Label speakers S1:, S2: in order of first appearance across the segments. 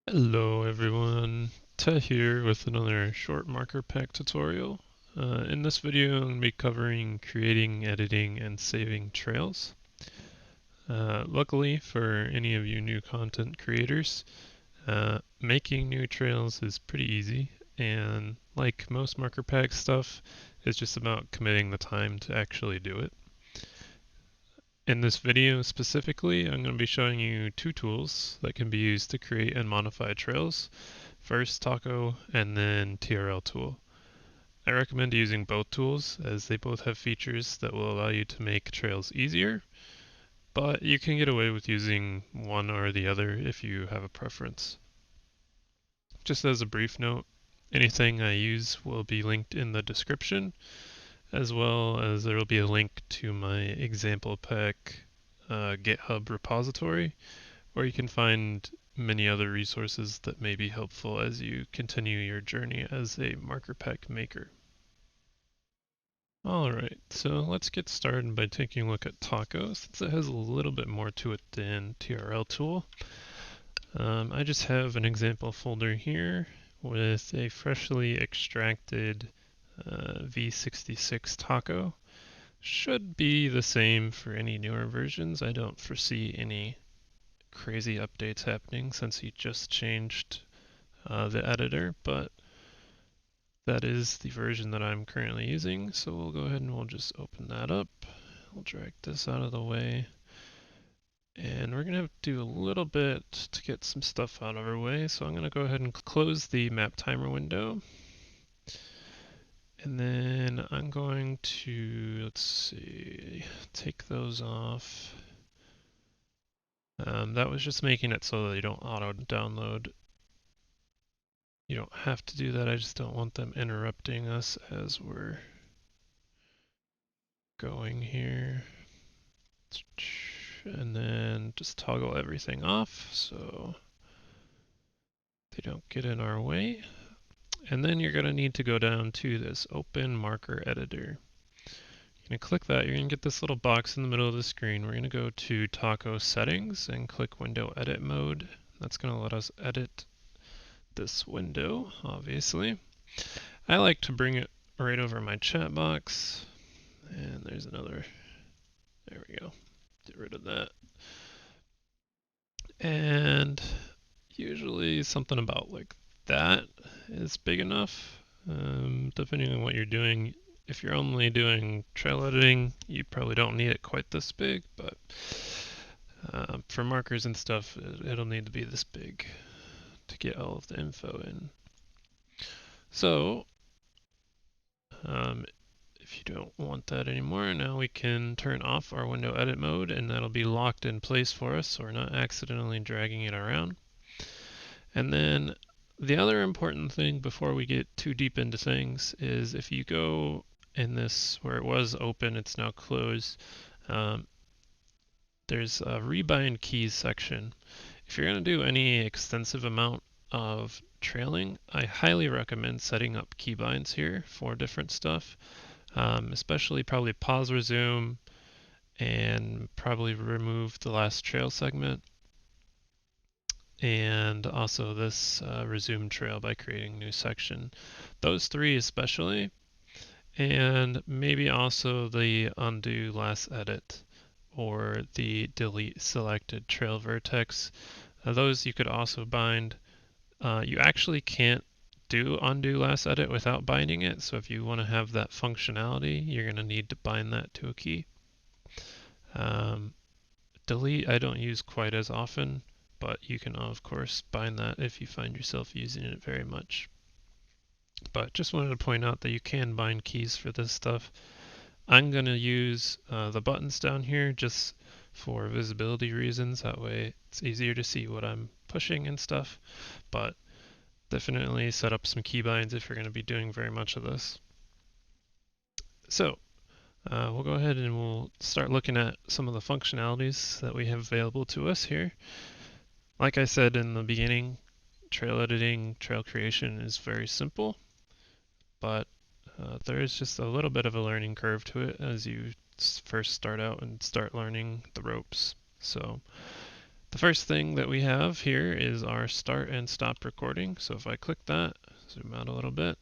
S1: Hello everyone, Te here with another short marker pack tutorial. In this video I'm going to be covering creating, editing, and saving trails. Luckily for any of you new content creators, making new trails is pretty easy, and like most marker pack stuff, it's just about committing the time to actually do it. In this video specifically, I'm going to be showing you two tools that can be used to create and modify trails. First TacO and then TrlTool. I recommend using both tools as they both have features that will allow you to make trails easier, but you can get away with using one or the other if you have a preference. Just as a brief note, anything I use will be linked in the description, as well as there will be a link to my example pack GitHub repository, where you can find many other resources that may be helpful as you continue your journey as a marker pack maker. Alright, so let's get started by taking a look at TacO, since it has a little bit more to it than TrlTool. I just have an example folder here with a freshly extracted v66 TacO. Should be the same for any newer versions. I don't foresee any crazy updates happening since he just changed the editor, but that is the version that I'm currently using. So we'll go ahead and we'll just open that up. We'll drag this out of the way. And we're going to have to do a little bit to get some stuff out of our way. So I'm going to go ahead and close the map timer window. And then I'm going to, let's see, take those off. That was just making it so that you don't auto download. You don't have to do that, I just don't want them interrupting us as we're going here. And then just toggle everything off so they don't get in our way. And then you're going to need to go down to this Open Marker Editor. You're going to click that, you're going to get this little box in the middle of the screen. We're going to go to TacO Settings and click Window Edit Mode. That's going to let us edit this window, obviously. I like to bring it right over my chat box. And there's another, there we go. Get rid of that. And usually something about like that is big enough. Depending on what you're doing, if you're only doing trail editing, you probably don't need it quite this big, but for markers and stuff, it'll need to be this big to get all of the info in. So, if you don't want that anymore, now we can turn off our window edit mode and that'll be locked in place for us so we're not accidentally dragging it around. And then the other important thing before we get too deep into things is if you go in this where it was open, it's now closed, there's a rebind keys section. If you're going to do any extensive amount of trailing, I highly recommend setting up keybinds here for different stuff, especially probably pause resume and probably remove the last trail segment. And also this resume trail by creating new section. Those three especially, and maybe also the undo last edit or the delete selected trail vertex. Those you could also bind. You actually can't do undo last edit without binding it, so if you want to have that functionality, you're going to need to bind that to a key. Delete I don't use quite as often, but you can of course bind that if you find yourself using it very much. But just wanted to point out that you can bind keys for this stuff. I'm going to use the buttons down here just for visibility reasons, that way it's easier to see what I'm pushing and stuff, but definitely set up some keybinds if you're going to be doing very much of this. So we'll go ahead and we'll start looking at some of the functionalities that we have available to us here. Like I said in the beginning, trail editing, trail creation is very simple, but there is just a little bit of a learning curve to it as you first start out and start learning the ropes. So The first thing that we have here is our start and stop recording. So if I click that, zoom out a little bit,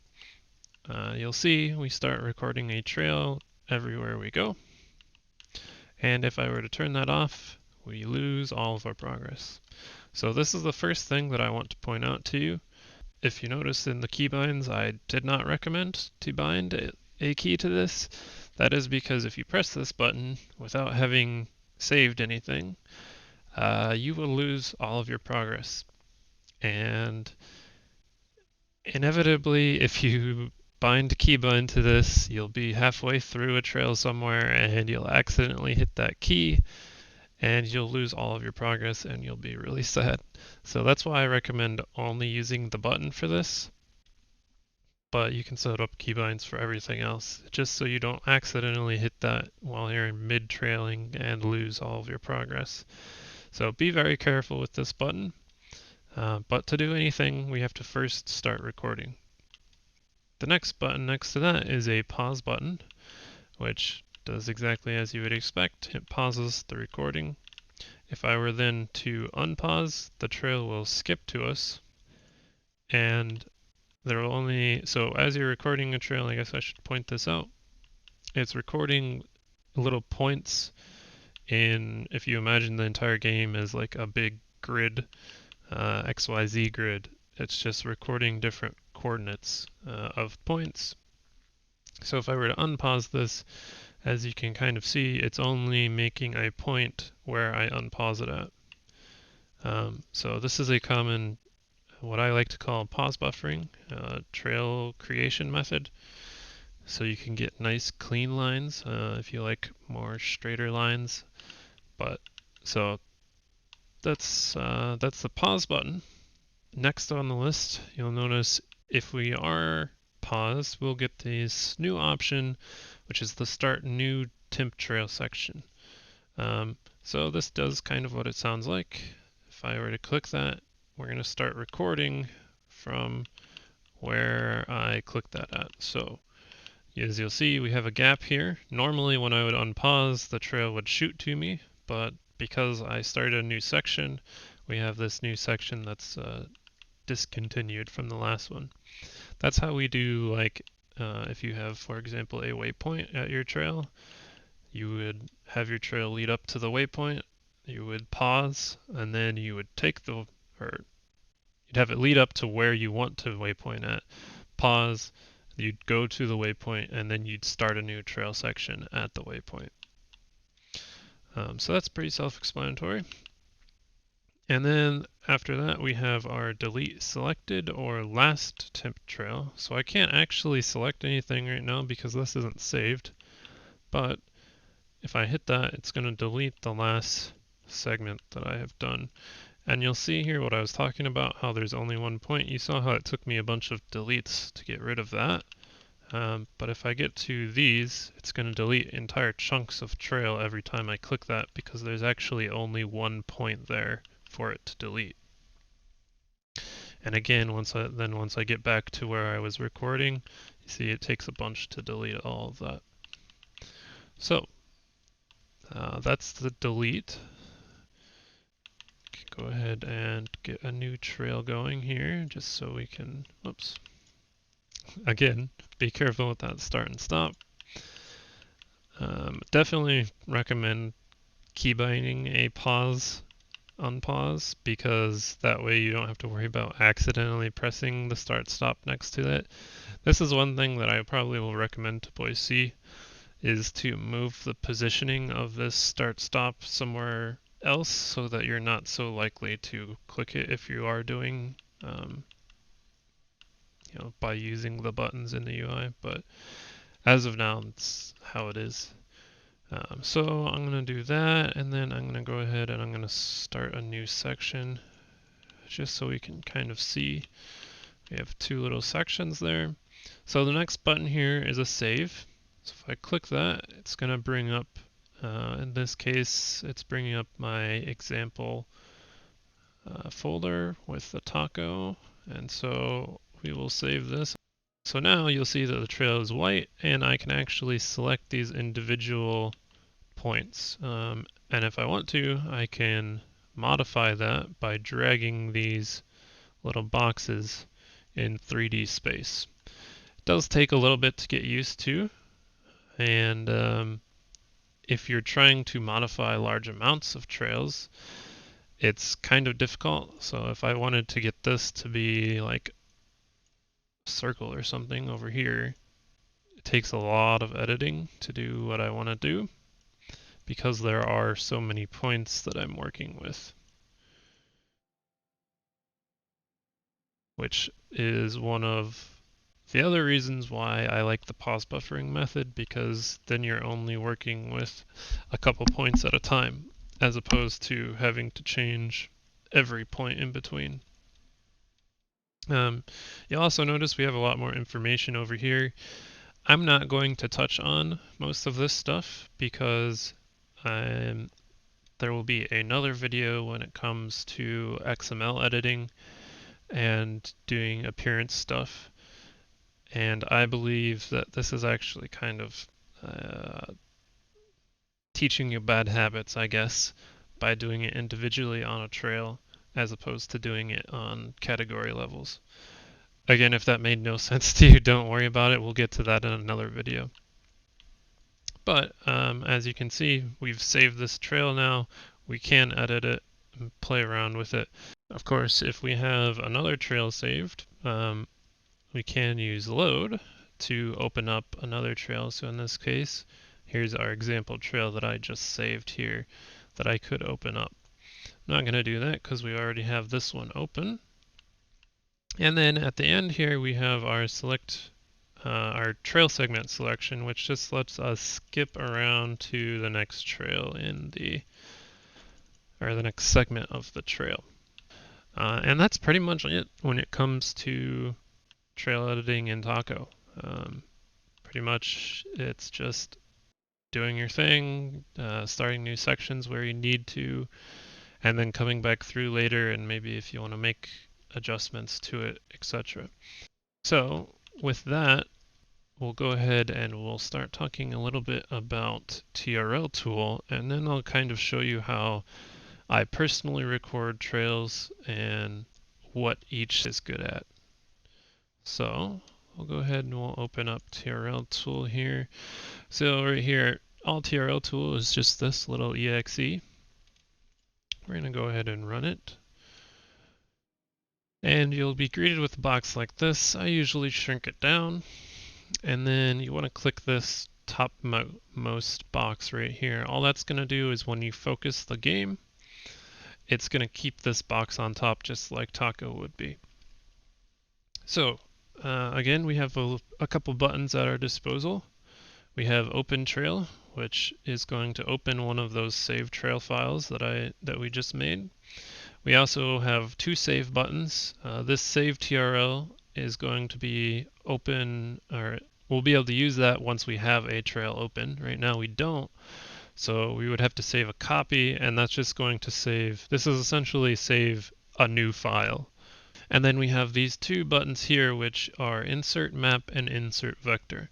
S1: you'll see we start recording a trail everywhere we go. And if I were to turn that off, we lose all of our progress. So this is the first thing that I want to point out to you. If you notice in the keybinds, I did not recommend to bind a key to this. That is because if you press this button without having saved anything, you will lose all of your progress. And inevitably, if you bind a keybind to this, you'll be halfway through a trail somewhere and you'll accidentally hit that key and you'll lose all of your progress and you'll be really sad. So that's why I recommend only using the button for this. But you can set up keybinds for everything else, just so you don't accidentally hit that while you're in mid-trailing and lose all of your progress. So be very careful with this button. But to do anything, we have to first start recording. The next button next to that is a pause button, which does exactly as you would expect. It pauses the recording. If I were then to unpause, the trail will skip to us, and there will only, so as you're recording a trail, I guess I should point this out. It's recording little points in, if you imagine the entire game as like a big grid, XYZ grid, it's just recording different coordinates of points. So if I were to unpause this, as you can kind of see, it's only making a point where I unpause it at. So this is a common, what I like to call pause buffering, trail creation method. So you can get nice clean lines if you like more straighter lines. But so that's the pause button. Next on the list, you'll notice if we are paused, we'll get this new option, which is the Start New Temp Trail section. So this does kind of what it sounds like. If I were to click that, we're going to start recording from where I clicked that at. So as you'll see, we have a gap here. Normally when I would unpause, the trail would shoot to me, but because I started a new section, we have this new section that's discontinued from the last one. That's how we do, like, if you have, for example, a waypoint at your trail, you would have your trail lead up to the waypoint, you would pause, and then you would you'd have it lead up to where you want to waypoint at, pause, you'd go to the waypoint, and then you'd start a new trail section at the waypoint. So that's pretty self-explanatory. And then after that, we have our delete selected or last temp trail. So I can't actually select anything right now because this isn't saved. But if I hit that, it's going to delete the last segment that I have done. And you'll see here what I was talking about, how there's only one point. You saw how it took me a bunch of deletes to get rid of that. But if I get to these, it's going to delete entire chunks of trail every time I click that because there's actually only one point there for it to delete. And again, once I get back to where I was recording, you see it takes a bunch to delete all of that. So that's the delete. Go ahead and get a new trail going here just so we can, whoops. Again, be careful with that start and stop. Definitely recommend keybinding a pause, unpause, because that way you don't have to worry about accidentally pressing the start stop next to it. This is one thing that I probably will recommend to Boise, is to move the positioning of this start stop somewhere else so that you're not so likely to click it if you are doing by using the buttons in the UI, but as of now, that's how it is. So I'm going to do that, and then I'm going to go ahead and I'm going to start a new section just so we can kind of see. We have two little sections there. So the next button here is a save. So if I click that, it's going to bring up, in this case, it's bringing up my example folder with the TacO, and so we will save this. So now you'll see that the trail is white and I can actually select these individual points. And if I want to, I can modify that by dragging these little boxes in 3D space. It does take a little bit to get used to, and if you're trying to modify large amounts of trails, it's kind of difficult. So if I wanted to get this to be like a circle or something over here, it takes a lot of editing to do what I want to do because there are so many points that I'm working with, which is one of the other reasons why I like the pause buffering method, because then you're only working with a couple points at a time, as opposed to having to change every point in between. You'll also notice we have a lot more information over here. I'm not going to touch on most of this stuff because there will be another video when it comes to XML editing and doing appearance stuff. And I believe that this is actually kind of teaching you bad habits, I guess, by doing it individually on a trail as opposed to doing it on category levels. Again, if that made no sense to you, don't worry about it. We'll get to that in another video. But as you can see, we've saved this trail now. We can edit it and play around with it. Of course, if we have another trail saved, we can use load to open up another trail. So in this case, here's our example trail that I just saved here that I could open up. I'm not going to do that because we already have this one open. And then at the end here, we have our our trail segment selection, which just lets us skip around to the next trail in the next segment of the trail. And that's pretty much it when it comes to trail editing in TacO. Pretty much it's just doing your thing, starting new sections where you need to, and then coming back through later and maybe if you want to make adjustments to it, etc. So with that, we'll go ahead and we'll start talking a little bit about TrlTool, and then I'll kind of show you how I personally record trails and what each is good at. So we'll go ahead and we'll open up TrlTool here. So right here, all TrlTool is just this little exe. We're going to go ahead and run it. And you'll be greeted with a box like this. I usually shrink it down. And then you want to click this topmost box right here. All that's going to do is when you focus the game, it's going to keep this box on top just like TacO would be. So again, we have a couple buttons at our disposal. We have Open Trail, which is going to open one of those saved trail files that we just made. We also have two save buttons. This save TRL is going to be open, or we'll be able to use that once we have a trail open. Right now we don't, so we would have to save a copy, and that's just going to save, this is essentially save a new file. And then we have these two buttons here, which are Insert Map and Insert Vector.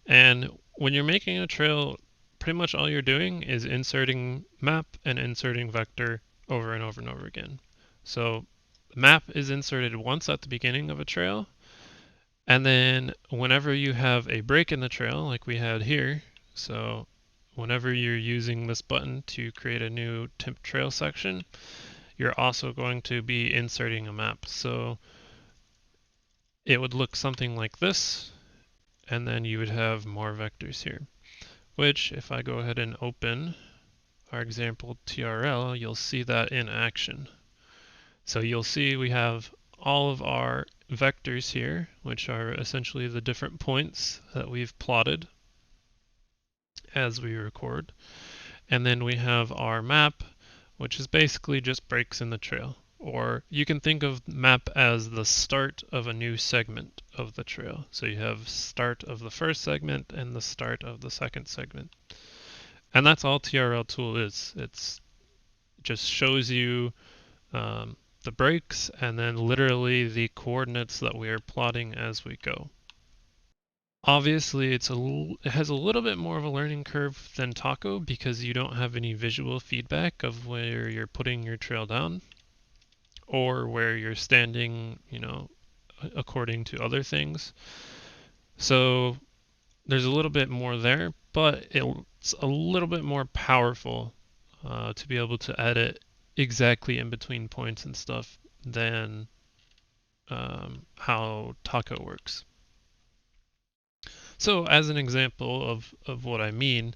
S1: And when you're making a trail, pretty much all you're doing is inserting map and inserting vector over and over and over again. So the map is inserted once at the beginning of a trail, and then whenever you have a break in the trail, like we had here, so whenever you're using this button to create a new temp trail section, you're also going to be inserting a map. So it would look something like this, and then you would have more vectors here, which if I go ahead and open our example TRL, you'll see that in action. So you'll see we have all of our vectors here, which are essentially the different points that we've plotted as we record. And then we have our map, which is basically just breaks in the trail. Or you can think of map as the start of a new segment of the trail. So you have start of the first segment and the start of the second segment. And that's all TrlTool is. It just shows you the breaks and then literally the coordinates that we are plotting as we go. Obviously, it has a little bit more of a learning curve than TacO because you don't have any visual feedback of where you're putting your trail down or where you're standing, according to other things. So there's a little bit more there, but it's a little bit more powerful to be able to edit exactly in between points and stuff than how TacO works. So as an example of what I mean,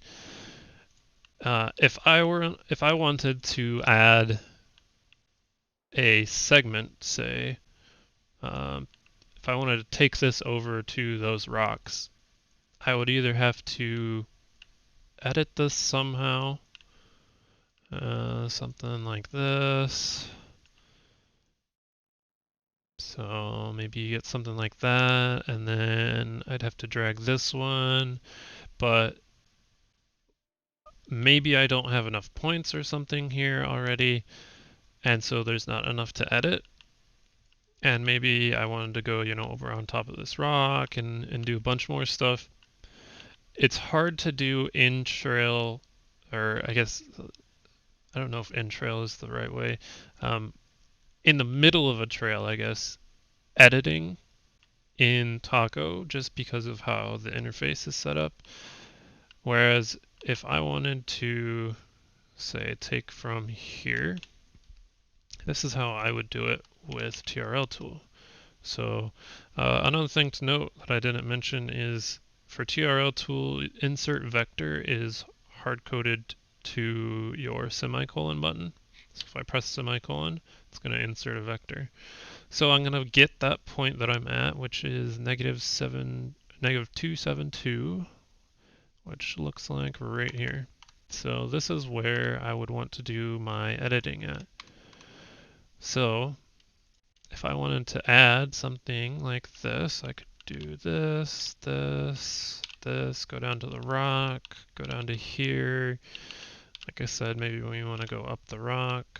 S1: if I wanted to add a segment, say, um, if I wanted to take this over to those rocks, I would either have to edit this somehow, something like this. So maybe you get something like that, and then I'd have to drag this one, but maybe I don't have enough points or something here already, and so there's not enough to edit. And maybe I wanted to go, over on top of this rock and do a bunch more stuff. It's hard to do in trail, or I guess, I don't know if in trail is the right way. Um, in the middle of a trail, I guess, editing in TacO just because of how the interface is set up. Whereas if I wanted to, say, take from here, this is how I would do it with TrlTool. So another thing to note that I didn't mention is for TrlTool, insert vector is hard-coded to your semicolon button. So if I press semicolon, it's going to insert a vector. So I'm going to get that point that I'm at, which is -272, which looks like right here. So this is where I would want to do my editing at. So if I wanted to add something like this, I could do this, this, this, go down to the rock, go down to here. Like I said, maybe when we want to go up the rock,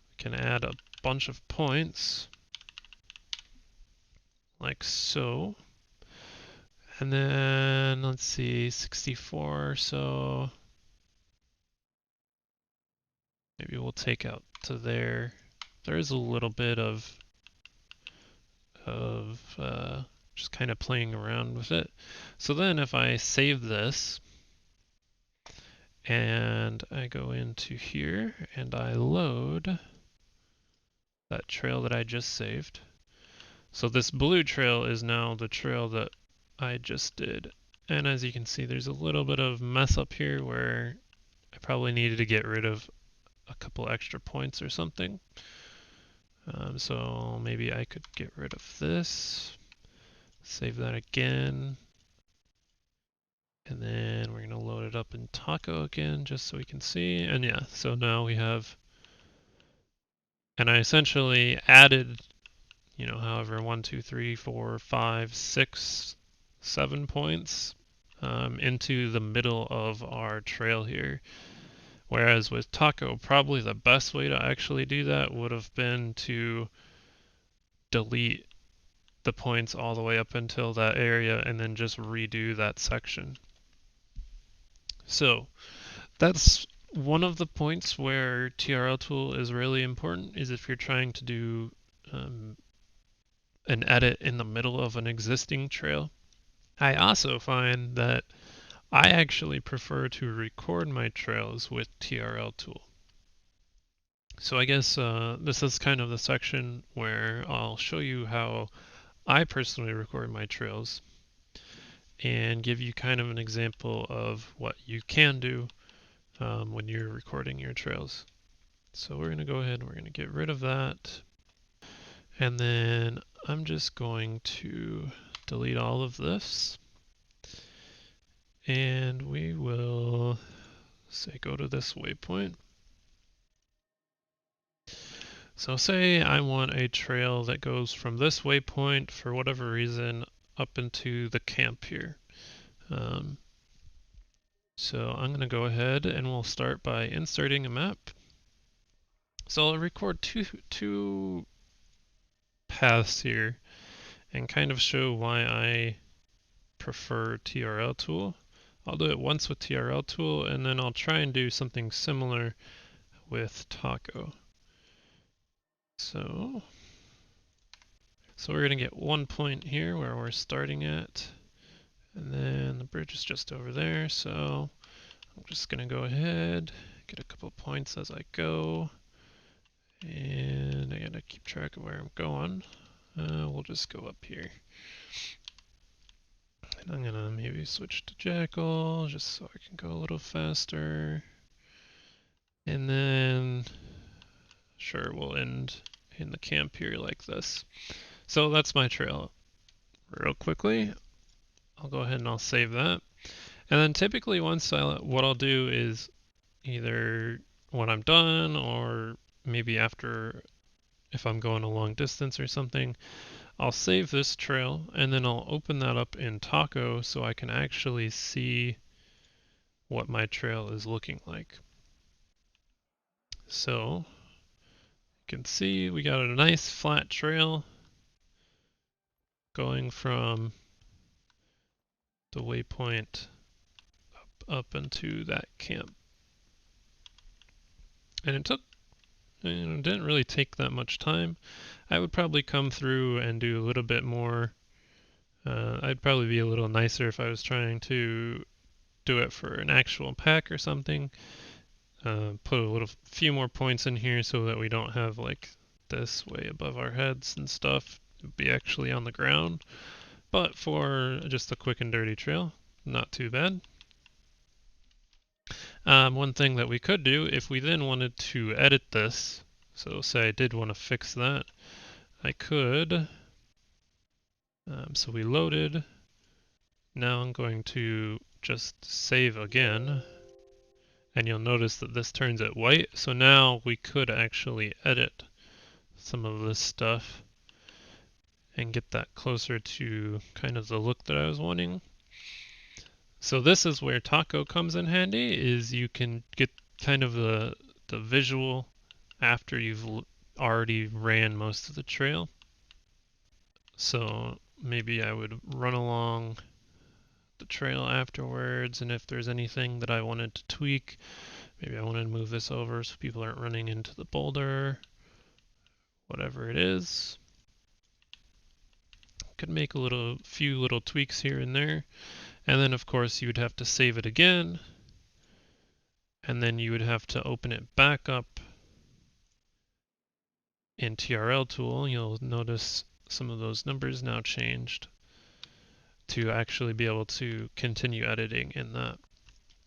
S1: we can add a bunch of points, like so. And then, let's see, 64, so maybe we'll take out to there. There is a little bit of just kind of playing around with it. So then if I save this and I go into here and I load that trail that I just saved. So this blue trail is now the trail that I just did. And as you can see, there's a little bit of mess up here where I probably needed to get rid of a couple extra points or something. So maybe I could get rid of this, save that again, and then we're going to load it up in TacO again just so we can see. And yeah, so now we have, and I essentially added, however, 1, 2, 3, 4, 5, 6, 7 points into the middle of our trail here. Whereas with TacO, probably the best way to actually do that would have been to delete the points all the way up until that area and then just redo that section. So that's one of the points where TrlTool is really important, is if you're trying to do an edit in the middle of an existing trail. I also find that I actually prefer to record my trails with TrlTool. So I guess this is kind of the section where I'll show you how I personally record my trails and give you kind of an example of what you can do when you're recording your trails. So we're going to go ahead and we're going to get rid of that. And then I'm just going to delete all of this. And we will say go to this waypoint. So say I want a trail that goes from this waypoint for whatever reason up into the camp here. So I'm going to go ahead and we'll start by inserting a map. So I'll record two paths here and kind of show why I prefer TrlTool. I'll do it once with TrlTool, and then I'll try and do something similar with TacO. So we're going to get 1 point here where we're starting at, and then the bridge is just over there, so I'm just going to go ahead, get a couple points as I go, and I got to keep track of where I'm going. We'll just go up here. And I'm going to maybe switch to Jackal just so I can go a little faster. And then, sure, we'll end in the camp here like this. So that's my trail. Real quickly, I'll go ahead and I'll save that. And then typically what I'll do is either when I'm done or maybe after, if I'm going a long distance or something, I'll save this trail and then I'll open that up in TacO so I can actually see what my trail is looking like. So you can see we got a nice flat trail going from the waypoint up into that camp. And it didn't really take that much time. I would probably come through and do a little bit more. I'd probably be a little nicer if I was trying to do it for an actual pack or something. Put a few more points in here so that we don't have like this way above our heads and stuff. It would be actually on the ground. But for just a quick and dirty trail, not too bad. One thing that we could do if we then wanted to edit this, so say I did want to fix that, I could. So we loaded. Now I'm going to just save again. And you'll notice that this turns it white. So now we could actually edit some of this stuff and get that closer to kind of the look that I was wanting. So this is where TacO comes in handy, is you can get kind of the visual after you've already ran most of the trail. So maybe I would run along the trail afterwards, and if there's anything that I wanted to tweak, maybe I wanted to move this over so people aren't running into the boulder, whatever it is. Could make a few little tweaks here and there. And then of course you would have to save it again. And then you would have to open it back up in TrlTool. You'll notice some of those numbers now changed to actually be able to continue editing in that.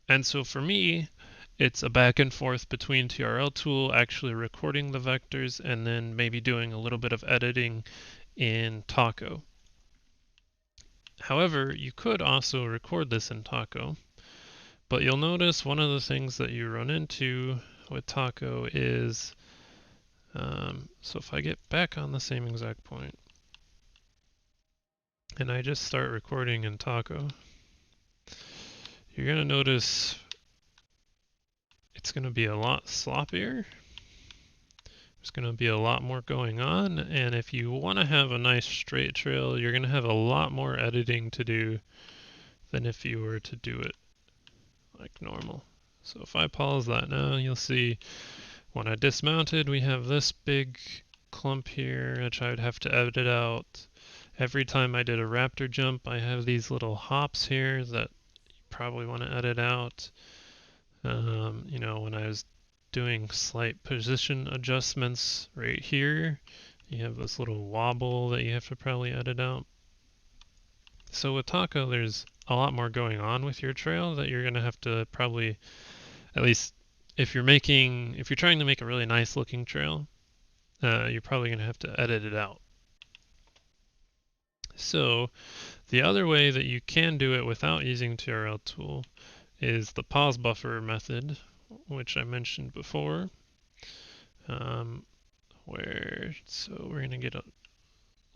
S1: And so for me, it's a back and forth between TrlTool, actually recording the vectors, and then maybe doing a little bit of editing in TacO. However, you could also record this in TacO, but you'll notice one of the things that you run into with TacO is, so if I get back on the same exact point, and I just start recording in TacO, you're going to notice it's going to be a lot sloppier. There's going to be a lot more going on, and if you want to have a nice straight trail, you're going to have a lot more editing to do than if you were to do it like normal. So if I pause that now, you'll see when I dismounted, we have this big clump here, which I would have to edit out. Every time I did a raptor jump, I have these little hops here that you probably want to edit out. You know, when I was doing slight position adjustments right here, you have this little wobble that you have to probably edit out. So with TacO, there's a lot more going on with your trail that you're going to have to probably, at least if you're trying to make a really nice looking trail, you're probably going to have to edit it out. So the other way that you can do it without using TrlTool is the pause buffer method, which I mentioned before. So we're going to get a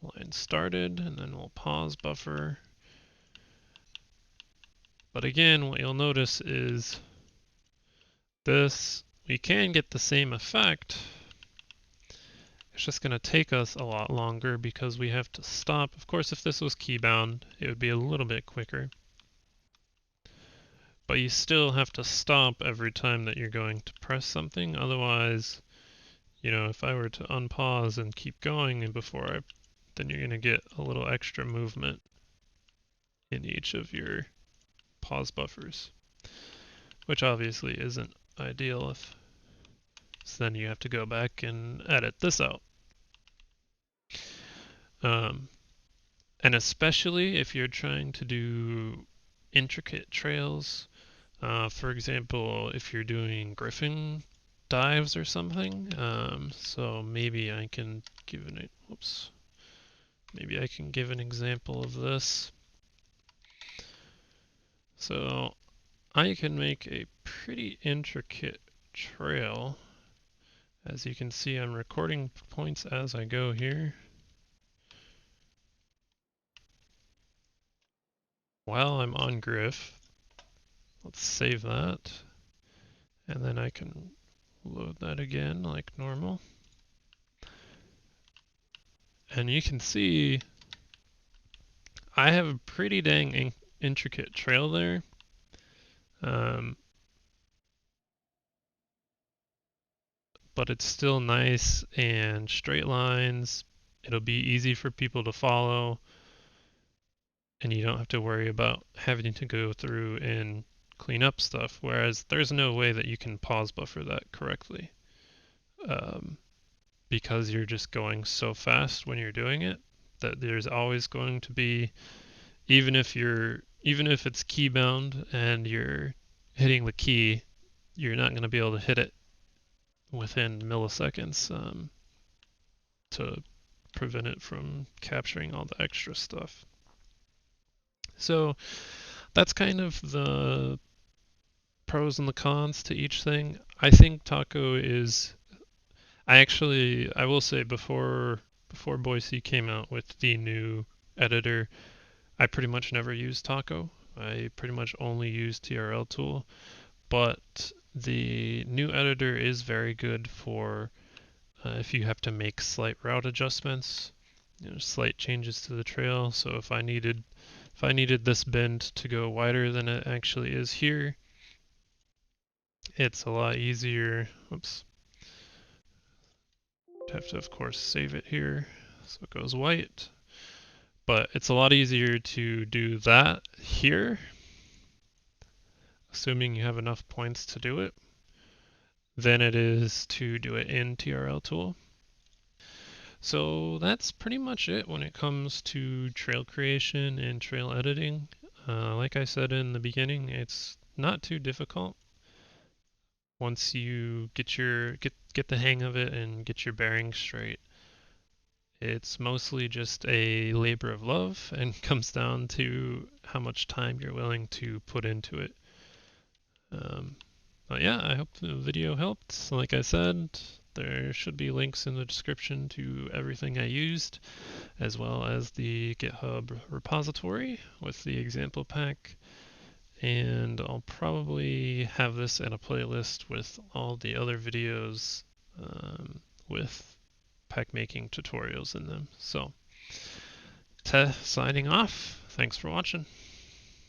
S1: line started, and then we'll pause buffer. But again, what you'll notice is we can get the same effect, It's just going to take us a lot longer because we have to stop. Of course, if this was keybound, it would be a little bit quicker. But you still have to stop every time that you're going to press something. Otherwise, you know, if I were to unpause and keep going and then you're going to get a little extra movement in each of your pause buffers, which obviously isn't ideal if so then you have to go back and edit this out. Um, and especially if you're trying to do intricate trails, for example, if you're doing Griffin dives or something, so maybe I can give maybe I can give an example of this. So I can make a pretty intricate trail. As you can see, I'm recording points as I go here. While I'm on Griff, let's save that. And then I can load that again like normal. And you can see I have a pretty dang intricate trail there. But it's still nice and straight lines. It'll be easy for people to follow, and you don't have to worry about having to go through and clean up stuff. Whereas there's no way that you can pause buffer that correctly, because you're just going so fast when you're doing it that there's always going to be, even if it's keybound and you're hitting the key, you're not going to be able to hit it within milliseconds to prevent it from capturing all the extra stuff. So that's kind of the pros and the cons to each thing. I think TacO is, I will say before Boise came out with the new editor, I pretty much never used TacO. I pretty much only used TrlTool, but the new editor is very good for if you have to make slight route adjustments, you know, slight changes to the trail. So if I needed this bend to go wider than it actually is here, it's a lot easier. Oops. Have to, of course, save it here so it goes white. But it's a lot easier to do that here, assuming you have enough points to do it, than it is to do it in TrlTool. So that's pretty much it when it comes to trail creation and trail editing. Like I said in the beginning, it's not too difficult once you get the hang of it and get your bearings straight. It's mostly just a labor of love and comes down to how much time you're willing to put into it. But yeah, I hope the video helped. Like I said, there should be links in the description to everything I used, as well as the GitHub repository with the example pack. And I'll probably have this in a playlist with all the other videos with pack making tutorials in them. So, signing off. Thanks for watching.